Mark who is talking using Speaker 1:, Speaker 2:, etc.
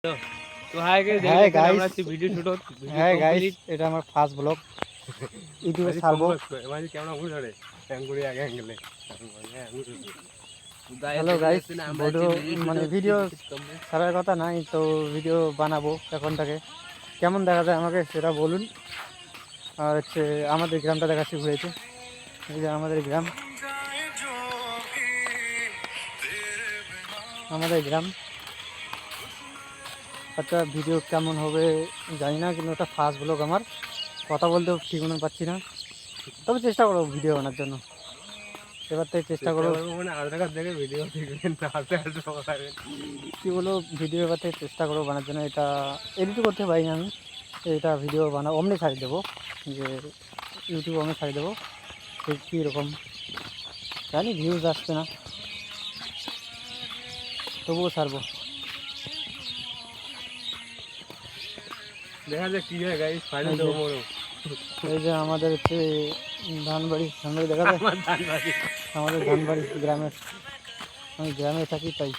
Speaker 1: তো hi guys,
Speaker 2: হ্যাঁ
Speaker 1: দেখেন
Speaker 2: গাইস,
Speaker 1: আমরা আছি ভিডিও শুট
Speaker 2: হ্যাঁ গাইস,
Speaker 1: কমপ্লিট।
Speaker 2: এটা আমার ফার্স্ট ব্লগ ইউটিউবে
Speaker 1: মাঝে
Speaker 2: ছাড়বো।
Speaker 1: মাঝে কেমন ঘুরে ধরে অ্যাঙ্গুলি আগে অ্যাঙ্গেলে
Speaker 2: হ্যালো গাইস,
Speaker 1: আমরা আছি
Speaker 2: ভিডিও মানে ভিডিও
Speaker 1: কমপ্লিট।
Speaker 2: ছাড়ার কথা নাই তো, ভিডিও বানাবো এখন থেকে। কেমন দেখা যায় আমাকে সেটা বলুন। আর হচ্ছে আমাদের গ্রামটা দেখাচ্ছি ঘুরেছে, এই যে আমাদের গ্রাম, আমাদের গ্রাম। আচ্ছা, ভিডিও কেমন হবে জানি না, কিন্তু ওটা ফার্স্ট ব্লগ আমার, কথা বলতেও ঠিক মনে পাচ্ছি না, তবে চেষ্টা করবো ভিডিও বানার জন্য। এবার থেকে চেষ্টা করবো,
Speaker 1: মানে আধার কার্ড দেখে ভিডিও দেখবেন না, হাতে হাতে পকাবেন।
Speaker 2: কী বলবো, ভিডিও এবার থেকে চেষ্টা করবো বানার জন্য। এটা এডিটও করতে পারি না আমি, এটা ভিডিও বানাবো, অমনি ছাড়িয়ে দেবো, যে ইউটিউবে অমনি ছাড়িয়ে দেবো। ঠিক কীরকম জানি, ভিউজ আসছে না, তবুও ছাড়বো।
Speaker 1: দেখা যাক কি হয় গাইস, ফাইনাল
Speaker 2: এই
Speaker 1: তো
Speaker 2: যে
Speaker 1: মরো
Speaker 2: এই যে আমাদের হচ্ছে ধানবাড়ি, ধানবাড়ি দেখা যায়,
Speaker 1: আমার ধান বাড়ি।
Speaker 2: আমাদের ধানবাড়ি গ্রামের, আমি গ্রামে থাকি তাই।